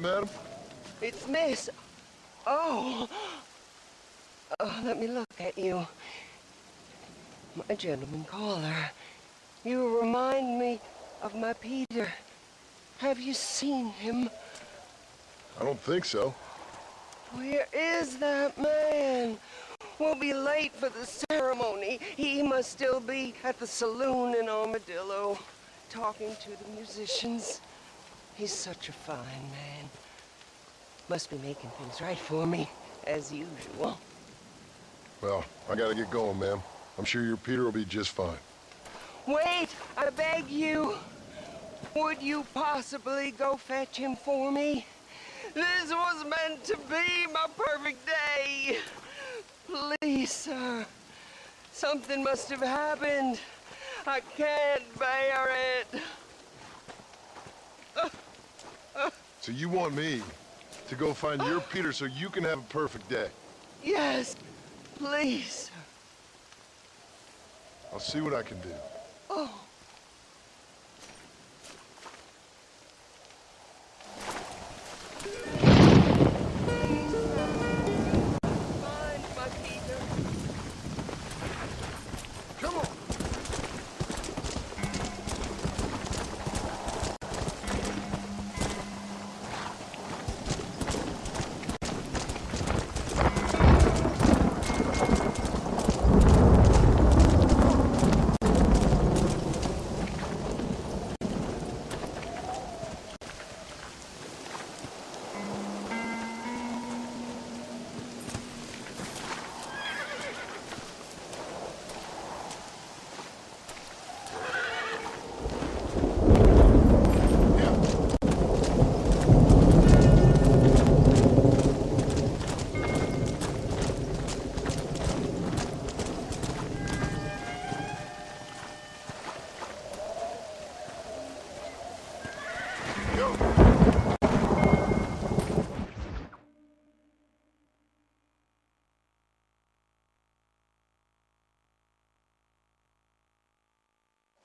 met him? It's Miss... Oh. Let me look at you. My gentleman caller. You remind me of my Peter. Have you seen him? I don't think so. Where is that man? We'll be late for the ceremony. He must still be at the saloon in Armadillo, talking to the musicians. He's such a fine man. Must be making things right for me, as usual. Well, I gotta get going, ma'am. I'm sure your Peter will be just fine. Wait, I beg you. Would you possibly go fetch him for me? This was meant to be my perfect day. Please, sir. Something must have happened. I can't bear it. So you want me to go find your Peter so you can have a perfect day? Yes, please. I'll see what I can do. Oh. Find my Peter. Come on!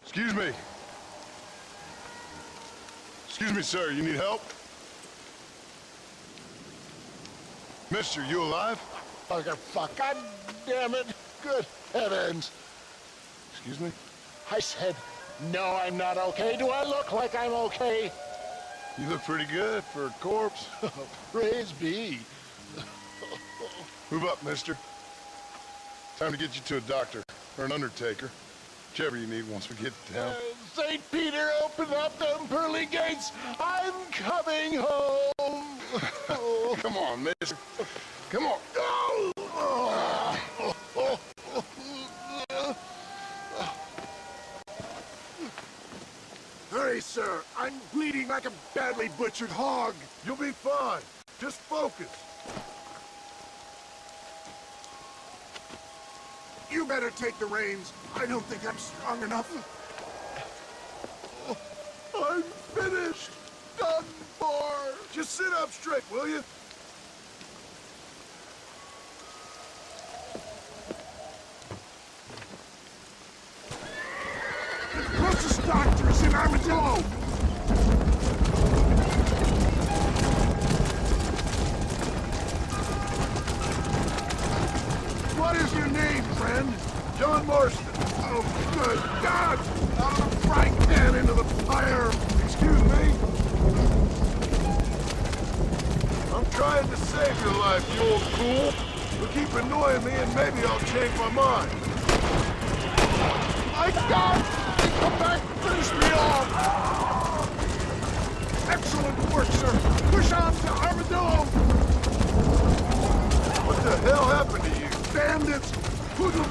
Excuse me. Excuse me, sir. You need help? Mister, you alive? Fuck, God damn it. Good heavens. Excuse me? I said, no, I'm not okay. Do I look like I'm okay? You look pretty good for a corpse. Praise be. Move up, mister. Time to get you to a doctor or an undertaker. Whichever you need once we get down. St. Peter, open up them pearly gates. I'm coming home. Come on, mister. Come on. Hurry, sir. I'm bleeding like a badly butchered hog. You'll be fine. Just focus. You better take the reins. I don't think I'm strong enough. I'm finished. Done for. Just sit up straight, will you? The closest doctor is in Armadillo. What is your name, friend? John Marston. Oh, good God! Out of the frying pan into the fire! Excuse me? I'm trying to save your life, you old fool. But keep annoying me and maybe I'll change my mind. My God! Come back! Finish me off! Excellent work, sir! Push on to Armadillo! What the hell happened to you? Bandits! Hoodlum!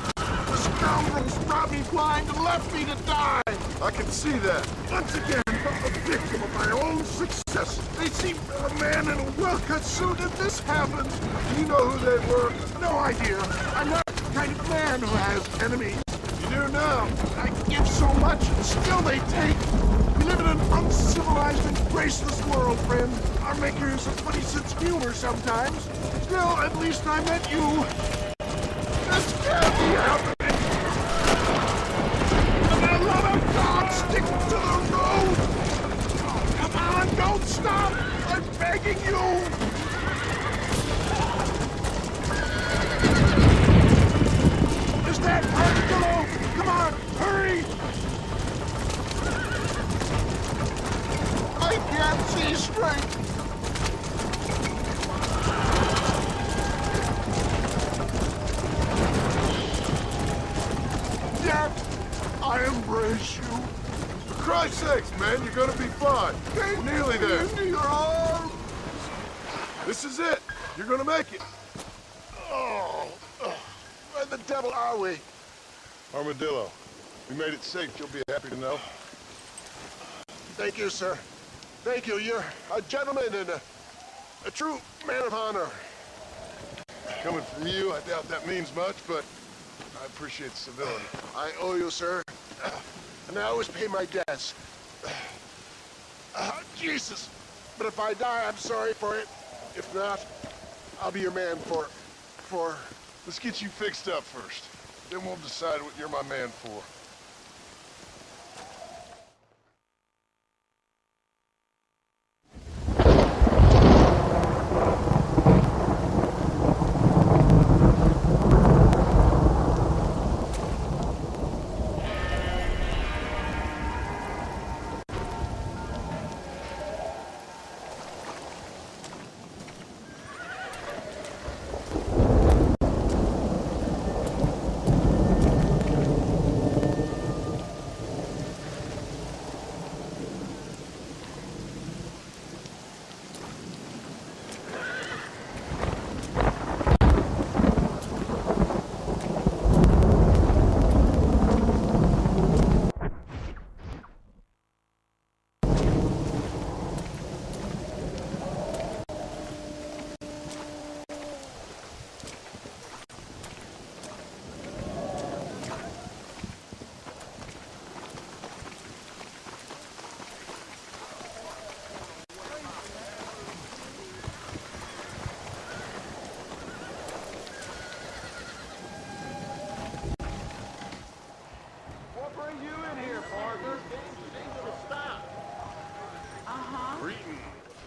Scoundrels robbed me blind and left me to die! I can see that. Once again, I'm a victim of my own success. They see a man in a well-cut suit and this happens. Do you know who they were? No idea. I'm not the kind of man who has enemies. You do now. I give so much and still they take. We live in an uncivilized and graceless world, friend. Our makers have funny sense of humor sometimes. Still, at least I met you. This can't be happening. For the love of God, stick to the road. Come on, don't stop. I'm begging. begging you! Is that Armadillo? Come on, hurry! I can't see straight! Yet, I embrace you. For Christ's sakes, man, you're gonna be fine. We're nearly there. Into your arms. This is it. You're gonna make it. Oh, where the devil are we? Armadillo, we made it safe. You'll be happy to know. Thank you, sir. Thank you. You're a gentleman and a true man of honor. Coming from you, I doubt that means much, but I appreciate the civility. I owe you, sir. And I always pay my debts. Jesus. But if I die, I'm sorry for it. If not, I'll be your man for... Let's get you fixed up first. Then we'll decide what you're my man for.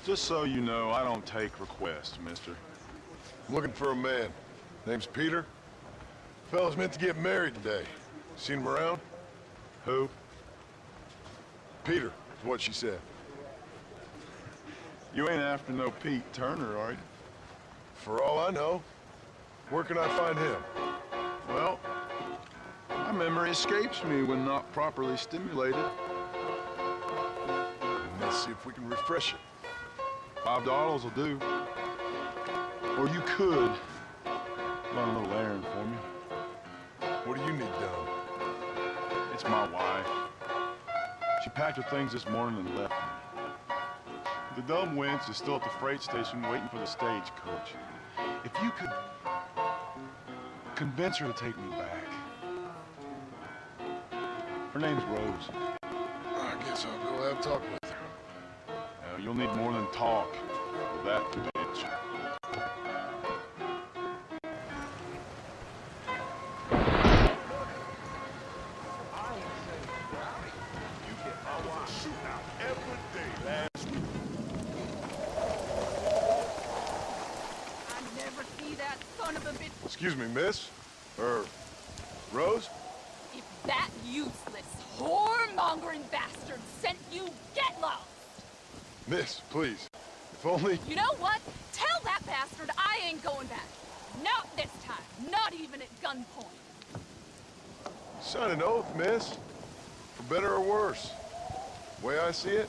Just so you know, I don't take requests, mister. I'm looking for a man. Name's Peter. Fella's meant to get married today. Seen him around? Who? Peter, is what she said. You ain't after no Pete Turner, are you? For all I know. Where can I find him? Well, my memory escapes me when not properly stimulated. Let's see if we can refresh it. $5 will do. Or you could run a little errand for me. What do you need done? It's my wife. She packed her things this morning and left me. The dumb wench is still at the freight station waiting for the stagecoach. If you could convince her to take me back. Her name's Rose. I guess I'll go have a talk with her. Now, you'll need more than talk for that convince you. Excuse me, miss? Rose? If that useless, whoremongering bastard sent you, get lost! Miss, please. If only... You know what? Tell that bastard I ain't going back. Not this time. Not even at gunpoint. Sign an oath, miss. For better or worse. The way I see it,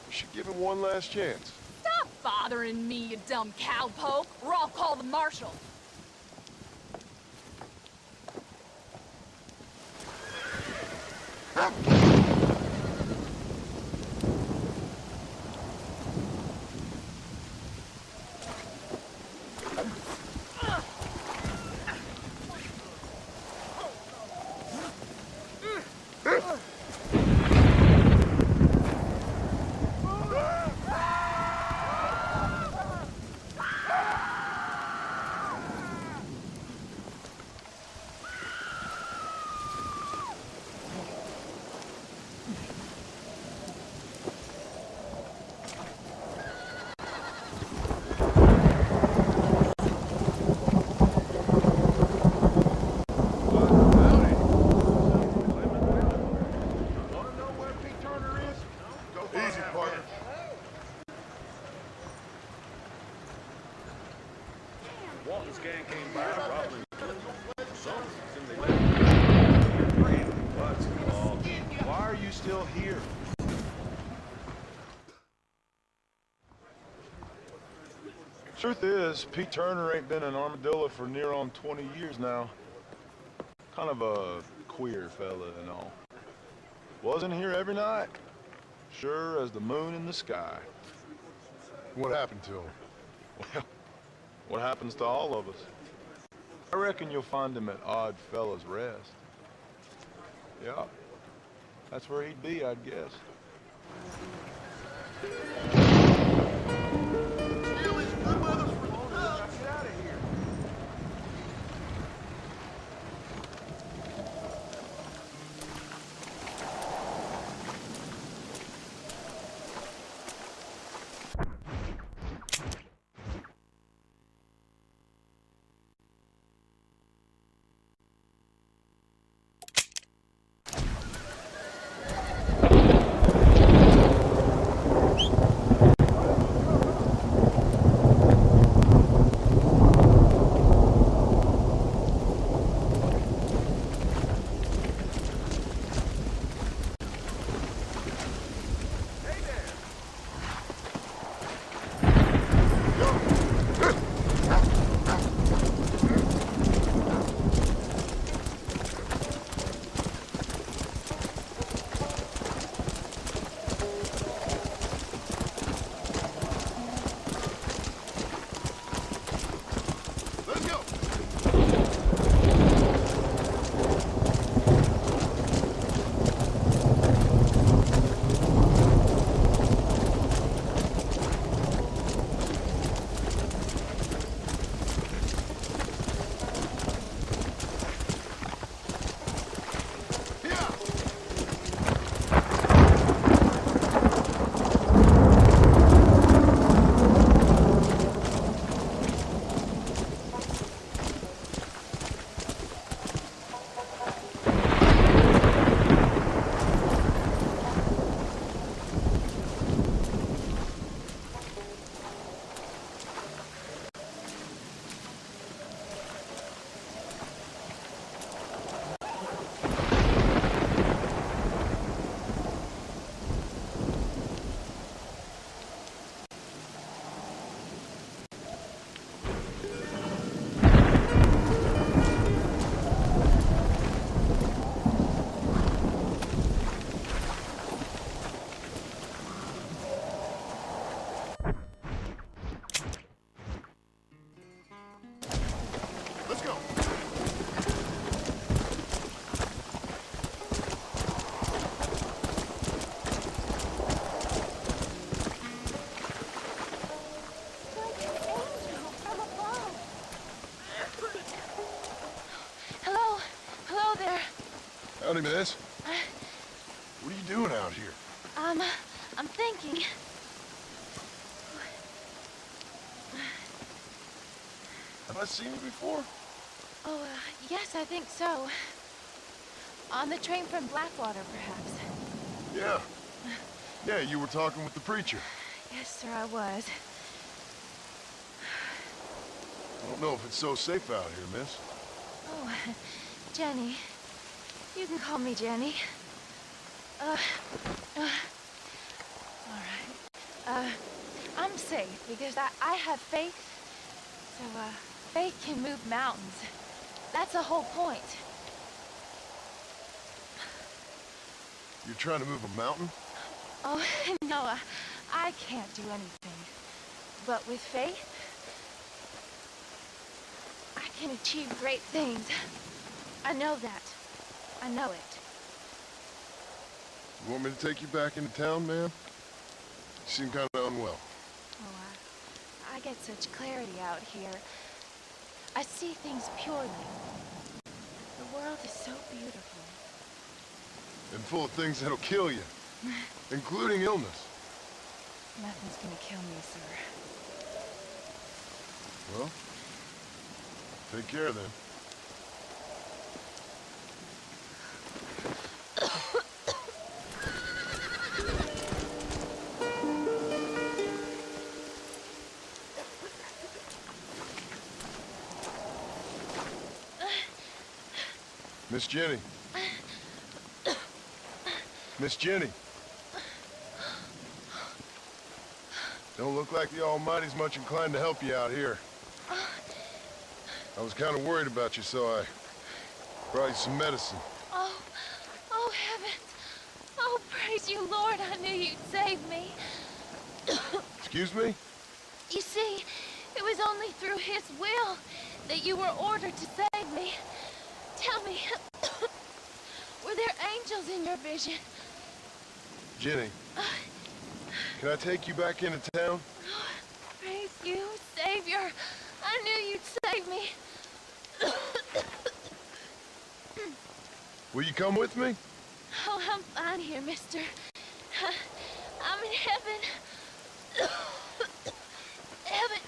you should give him one last chance. Stop bothering me, you dumb cowpoke, or I'll call the marshal. Why are you still here? Truth is, Pete Turner ain't been in Armadillo for near on 20 years now. Kind of a queer fella and all. Wasn't here every night. Sure as the moon in the sky. What happened to him? Well, what happens to all of us? I reckon you'll find him at Odd Fella's Rest. Yeah, that's where he'd be, I'd guess. Howdy, miss. What are you doing out here? I'm thinking. Have I seen you before? Oh, yes, I think so. On the train from Blackwater, perhaps. Yeah. Yeah, you were talking with the preacher. Yes, sir, I was. I don't know if it's so safe out here, miss. Oh, Jenny. You can call me Jenny. All right. I'm safe because I have faith. So, faith can move mountains. That's the whole point. You're trying to move a mountain? Oh, no, I can't do anything. But with faith, I can achieve great things. I know that. I know it. You want me to take you back into town, ma'am? You seem kind of unwell. Oh, I get such clarity out here. I see things purely. The world is so beautiful. And full of things that'll kill you. Including illness. Nothing's gonna kill me, sir. Well, take care then. Miss Jenny. Miss Jenny. Don't look like the Almighty's much inclined to help you out here. I was kind of worried about you, so I brought you some medicine. Oh, heavens. Oh, praise you, Lord. I knew you'd save me. Excuse me? You see, it was only through his will that you were ordered to save me. Tell me, were there angels in your vision? Jenny, can I take you back into town? Oh, praise you, Savior. I knew you'd save me. Will you come with me? Oh, I'm fine here, mister. I'm in heaven. Heaven.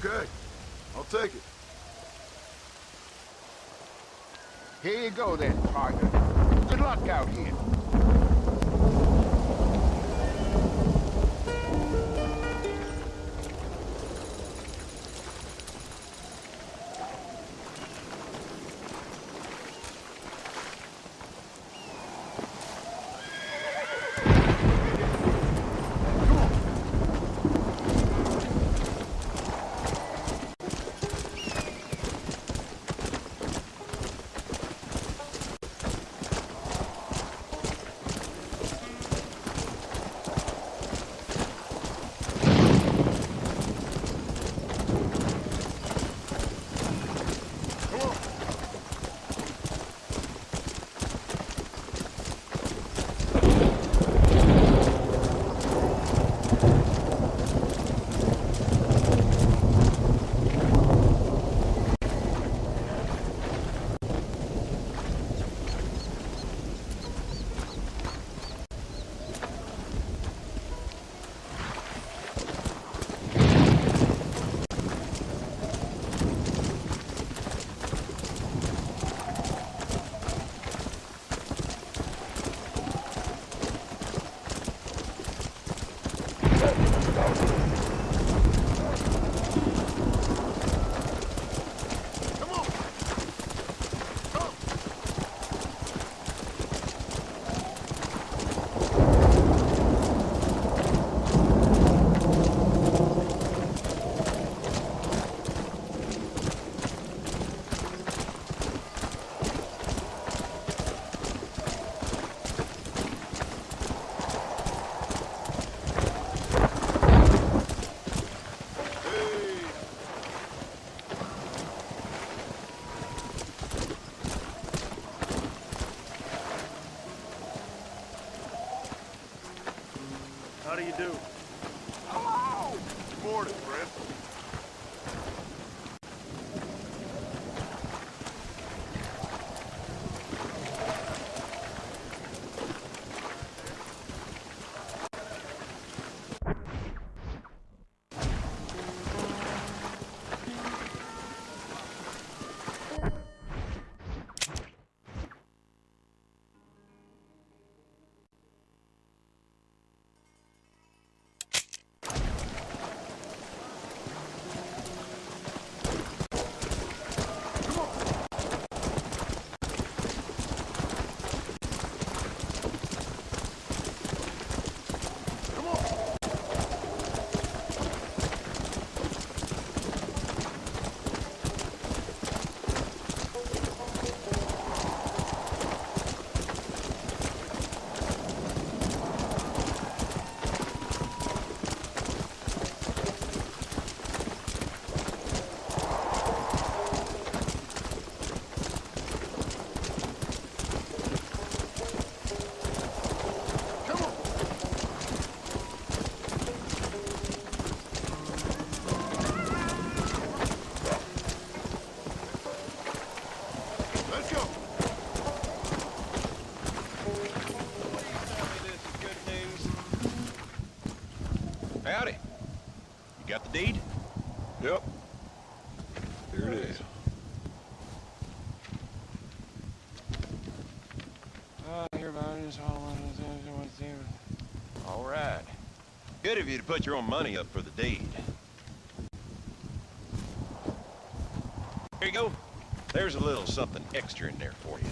Okay, I'll take it. Here you go then, partner. Good luck out here. How do you do? Hello! Good morning, friend. Deed? Yep. Here it is. All right. Good of you to put your own money up for the deed. Here you go. There's a little something extra in there for you.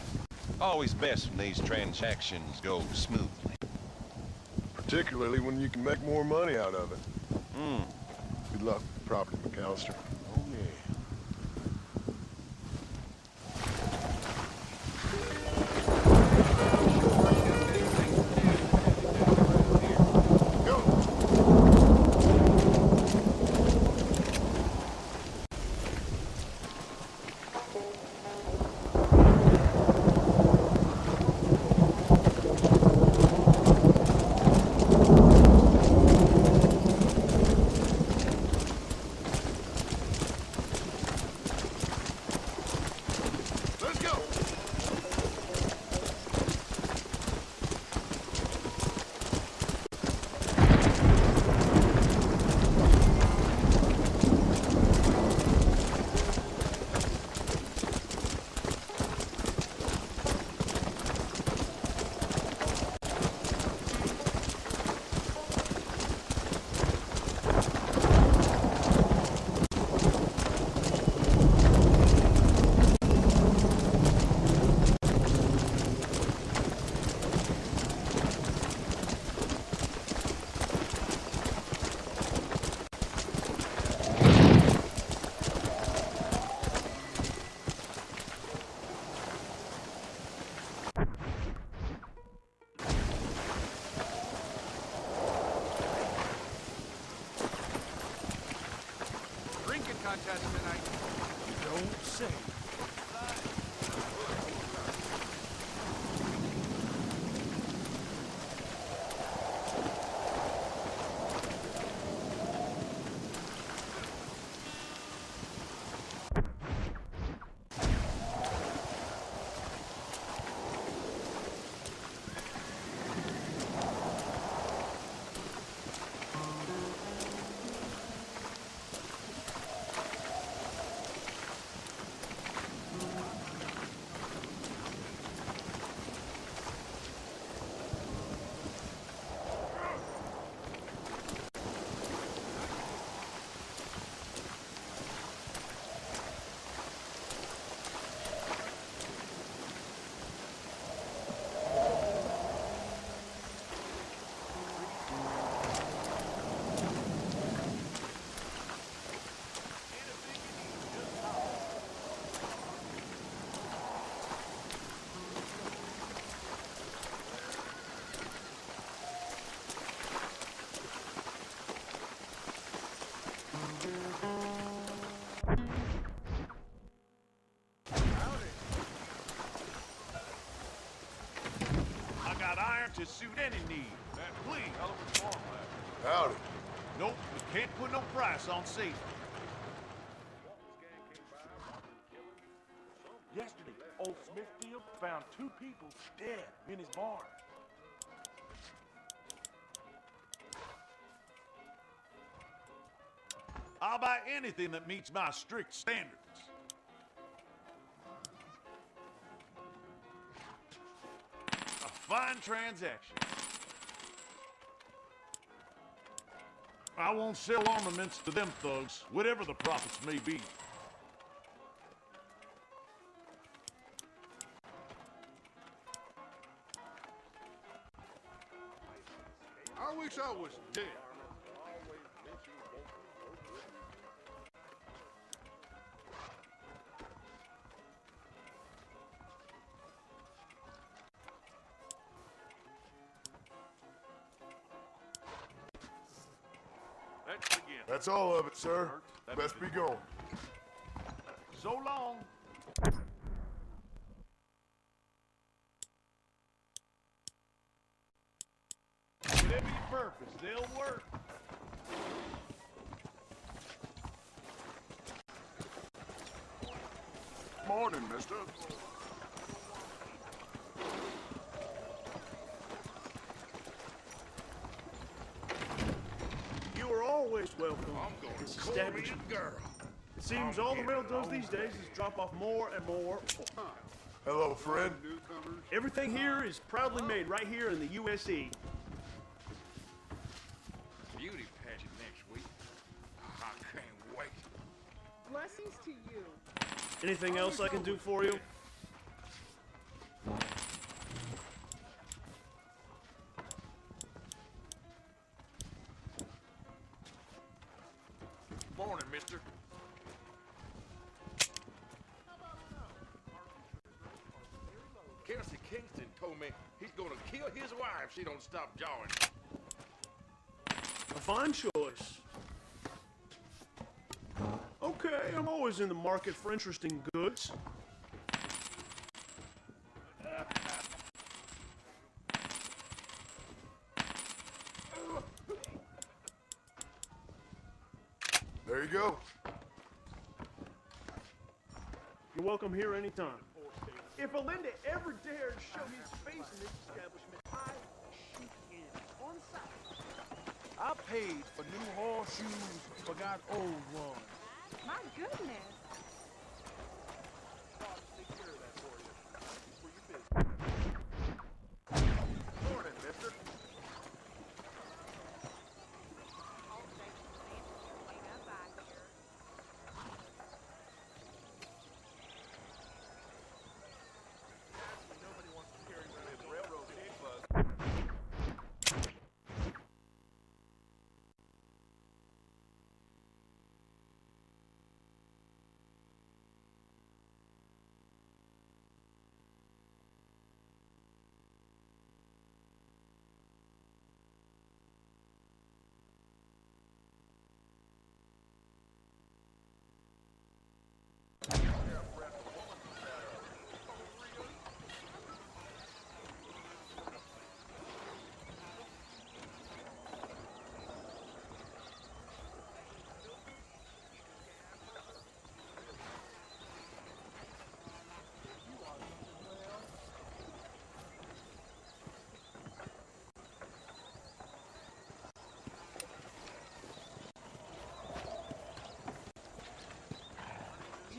Always best when these transactions go smoothly. Particularly when you can make more money out of it. Hmm. Good luck with the property, McAllister. Oh, yeah. Contest tonight. You don't say. To suit any need. Please. Howdy. Nope, we can't put no price on safety. Yesterday, old Smithfield found 2 people dead in his barn. I'll buy anything that meets my strict standards. A fine transaction. I won't sell armaments to them thugs, whatever the profits may be. I wish I was dead. Let's begin. That's all of it, sir. Best be going. So long. Whatever your purpose, they'll work. Morning, mister. You are always welcome. welcome to this establishment. It seems all the rail does these days is drop off more and more. Hello, friend. Everything here is proudly made right here in the USE. Beauty pageant next week. I can't wait. Blessings to you. Anything else I can do for you? Morning, mister. Kelsey Kingston told me he's gonna kill his wife if she don't stop jawing. A fine choice. Okay, I'm always in the market for interesting goods. There you go. You're welcome here anytime. If Alinda ever dared show his face in this establishment, I shoot him on sight. I paid for new horseshoes, forgot old ones. My goodness. Morning, mister.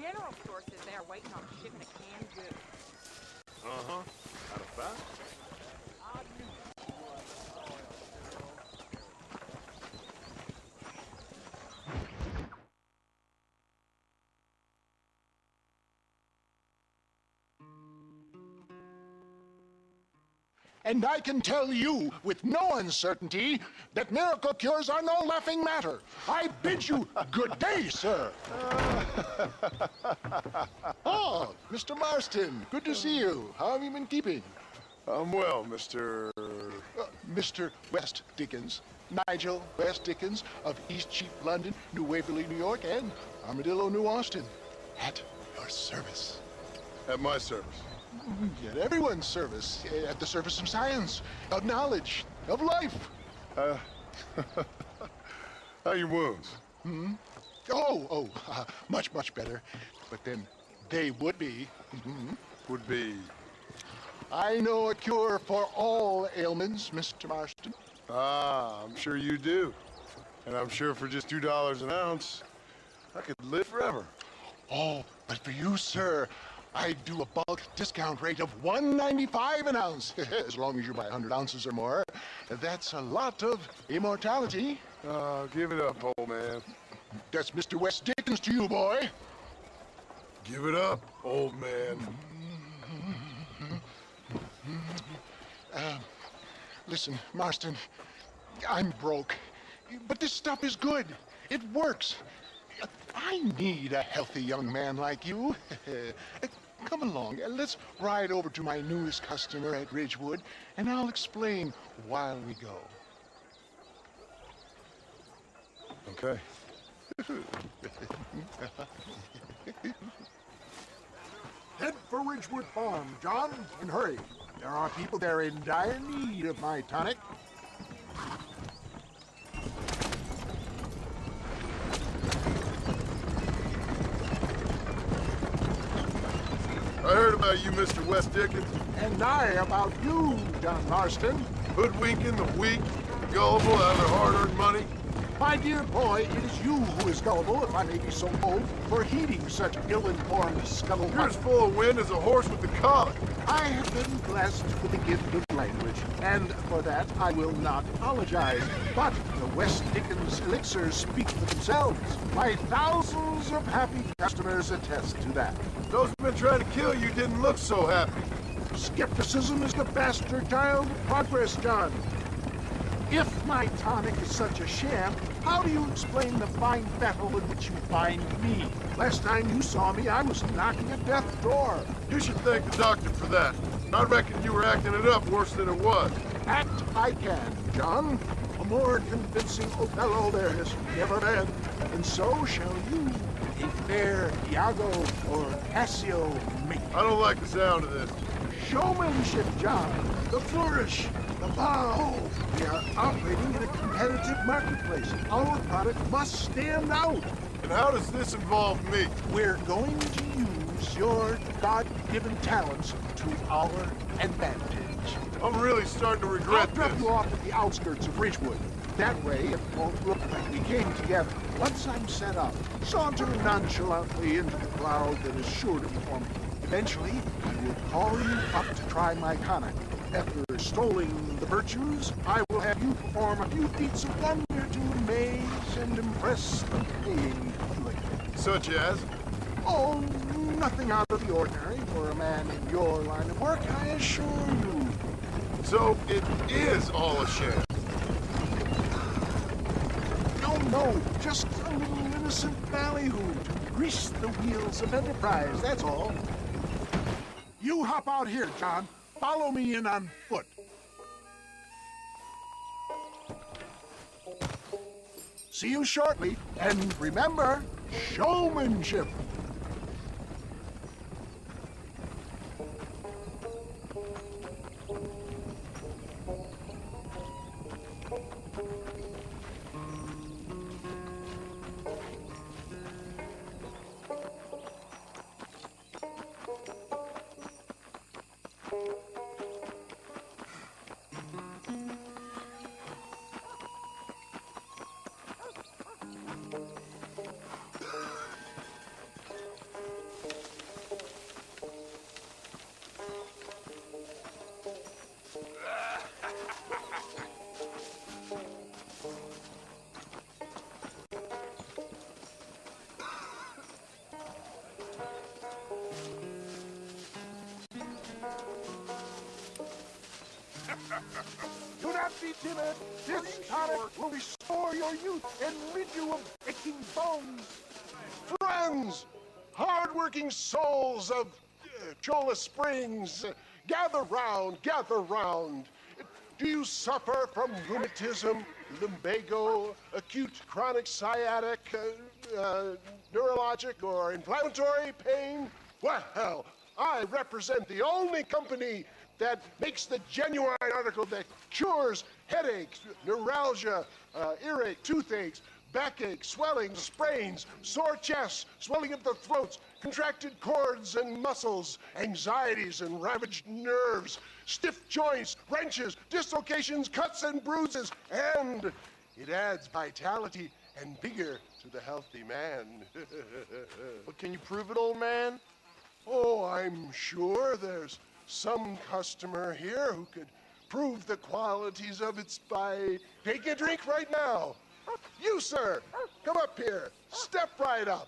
General store says they are waiting on a shipment of canned goods. Uh-huh. Out of fact? And I can tell you with no uncertainty that miracle cures are no laughing matter. I bid you good day, sir. Oh, Mr. Marston, good to see you. How have you been keeping? I'm well, Mr. Mr. West Dickens, Nigel West Dickens of East Cheap London, New Waverly, New York, and Armadillo, New Austin. At your service. At my service. At everyone's service. At the service of science, of knowledge, of life. How are your wounds? Much, much better. But then they would be. Would be... I know a cure for all ailments, Mr. Marston. Ah, I'm sure you do. And I'm sure for just $2 an ounce, I could live forever. Oh, but for you, sir, I do a bulk discount rate of $1.95 an ounce. As long as you buy 100 ounces or more. That's a lot of immortality. Give it up, old man. That's Mr. West Dickens to you, boy. Give it up, old man. Listen, Marston, I'm broke, but this stuff is good. It works. I need a healthy young man like you. Come along, let's ride over to my newest customer at Ridgewood, and I'll explain while we go. Okay. Head for Ridgewood Farm, John, and hurry. There are people there in dire need of my tonic. I heard about you, Mr. West Dickens. And I about you, John Marston. Hoodwinking the weak, gullible out of their hard-earned money. My dear boy, it is you who is gullible, if I may be so bold, for heeding such ill-informed scuttlebutt. You're as full of wind as a horse with the colic. I have been blessed with the gift of language, and for that I will not apologize. But the West Dickens elixirs speak for themselves. My thousands of happy customers attest to that. Those men trying to kill you didn't look so happy. Skepticism is the bastard child of progress, John. If my tonic is such a sham, how do you explain the fine battle in which you find me? Last time you saw me, I was knocking at death's door. You should thank the doctor for that. I reckon you were acting it up worse than it was. Act I can, John. A more convincing Othello there has never been. And so shall you, a fair Iago or Cassio mate. I don't like the sound of this. Showmanship, John. The flourish. The bow. We are operating in a competitive marketplace. Our product must stand out. And how does this involve me? We're going to use your God-given talents to our advantage. I'm really starting to I'll regret drop this. you off at the outskirts of Ridgewood. That way, it won't look like we came together. Once I'm set up, saunter nonchalantly into the crowd that is sure to form. Eventually, I will call you up to try my tonic. After extolling the virtues, I will have you perform a few feats of wonder to amaze and impress the paying public. Such as? Oh, nothing out of the ordinary for a man in your line of work, I assure you. So it is all a sham. No, just a little innocent ballyhoo to grease the wheels of enterprise, that's all. You hop out here, John. Follow me in on foot. See you shortly, and remember, showmanship. Do not be timid. This tonic will restore your youth and rid you of aching bones. Friends, hard-working souls of Cholla Springs, gather round, gather round. Do you suffer from rheumatism, lumbago, acute chronic sciatic, neurologic or inflammatory pain? Well, I represent the only company that makes the genuine article that cures headaches, neuralgia, earache, toothaches, backache, swelling, sprains, sore chests, swelling of the throats, contracted cords and muscles, anxieties and ravaged nerves, stiff joints, wrenches, dislocations, cuts and bruises, and it adds vitality and vigor to the healthy man. But can you prove it, old man? Oh, I'm sure there's some customer here who could prove the qualities of it by taking a drink right now. You, sir, come up here. Step right up.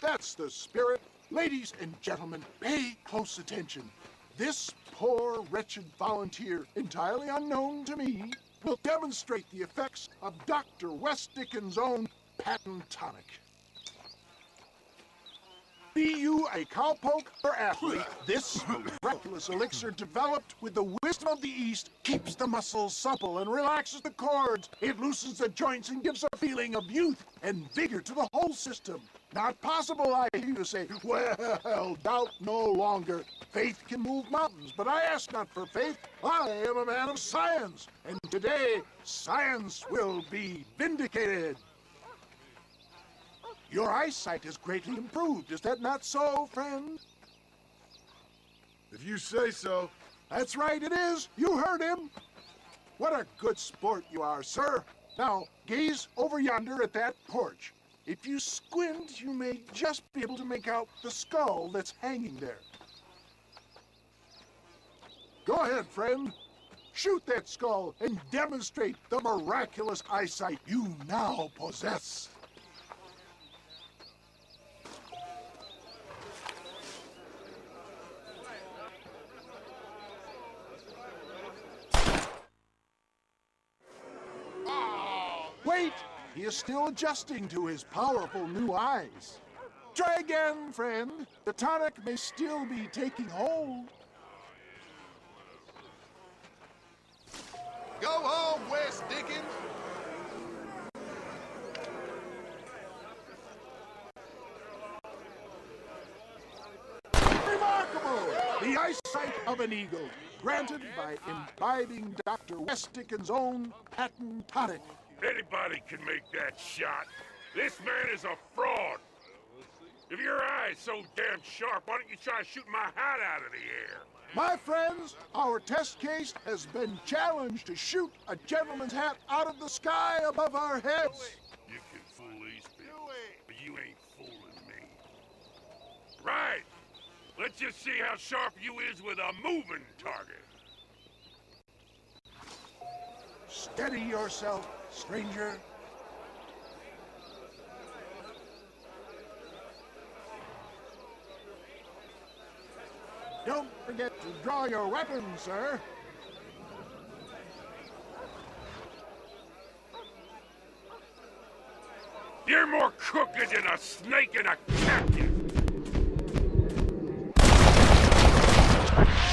That's the spirit. Ladies and gentlemen, pay close attention. This poor, wretched volunteer, entirely unknown to me, will demonstrate the effects of Dr. West Dickens' own patent tonic. Be you a cowpoke or athlete, this miraculous elixir developed with the wisdom of the East keeps the muscles supple and relaxes the cords. It loosens the joints and gives a feeling of youth and vigor to the whole system. Not possible, I hear you say. Well, doubt no longer. Faith can move mountains, but I ask not for faith. I am a man of science, and today science will be vindicated. Your eyesight has greatly improved. Is that not so, friend? If you say so. That's right, it is. You heard him. What a good sport you are, sir. Now, gaze over yonder at that porch. If you squint, you may just be able to make out the skull that's hanging there. Go ahead, friend. Shoot that skull and demonstrate the miraculous eyesight you now possess. Wait! He is still adjusting to his powerful new eyes. Try again, friend. The tonic may still be taking hold. Go home, West Dickens! Remarkable! The eyesight of an eagle, granted by imbibing Dr. West Dickens' own patent tonic. Anybody can make that shot. This man is a fraud. If your eye's so damn sharp, why don't you try shooting my hat out of the air? My friends, our test case has been challenged to shoot a gentleman's hat out of the sky above our heads. You can fool these people, but you ain't fooling me. Right. Let's just see how sharp you is with a moving target. Steady yourself, stranger. Don't forget to draw your weapon, sir. You're more crooked than a snake in a cactus.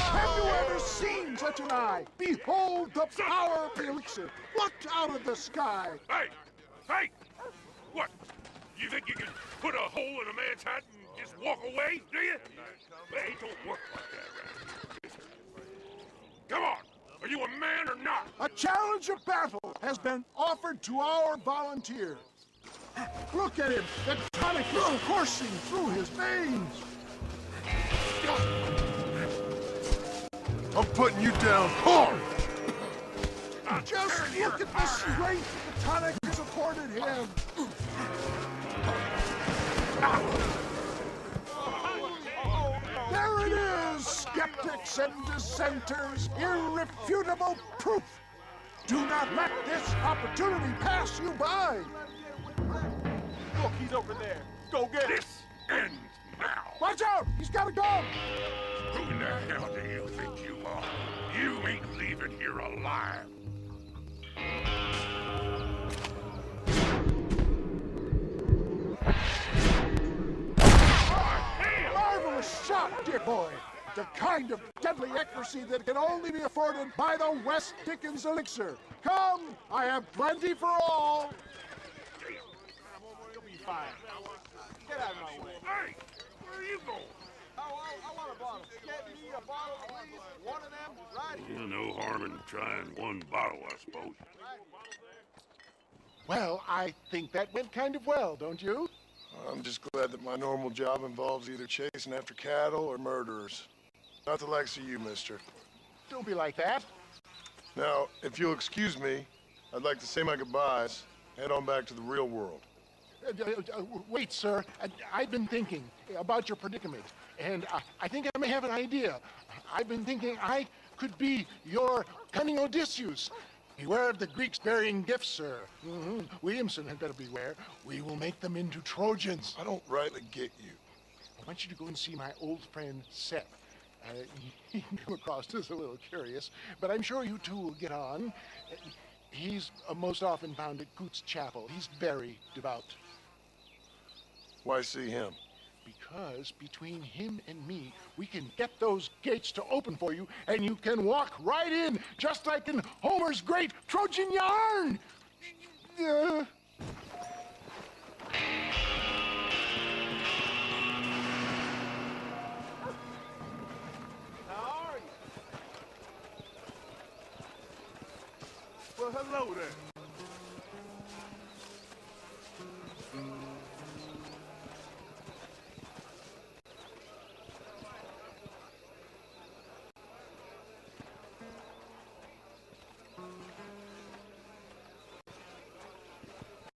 Have you ever seen such an eye? Behold the power of the elixir plucked out of the sky. Hey! Hey! What? You think you can put a hole in a man's hat and just walk away, do you? Hey, it don't work like that, right? Come on! Are you a man or not? A challenge of battle has been offered to our volunteer. Look at him! The tonic is coursing through his veins. I'm putting you down hard! Just look at the strength the tonic has afforded him. There it is, skeptics and dissenters, irrefutable proof. Do not let this opportunity pass you by. Look, he's over there. Go get him. This ends now. Watch out! He's got a gun! Who in the hell do you think you are? You ain't leaving here alive. Marvelous shot, dear boy. The kind of deadly accuracy that can only be afforded by the West Dickens elixir. Come, I have plenty for all. You'll be fine. Get out of my way. Hey, where are you going? I want a bottle. Get me a bottle, please. One of them, right here. No harm in trying one bottle, I suppose. Well, I think that went kind of well, don't you? I'm just glad that my normal job involves either chasing after cattle or murderers. Not the likes of you, mister. Don't be like that. Now, if you'll excuse me, I'd like to say my goodbyes, head on back to the real world. Wait, sir. I've been thinking about your predicament, and I think I may have an idea. I've been thinking I could be your cunning Odysseus. Beware of the Greeks burying gifts, sir. Williamson had better beware. We will make them into Trojans. I don't rightly get you. I want you to go and see my old friend Seth. He came across as a little curious, but I'm sure you two will get on. He's most often found at Coots Chapel. He's very devout. Why see him? Because between him and me, we can get those gates to open for you, and you can walk right in, just like in Homer's great Trojan yarn! Well, hello there.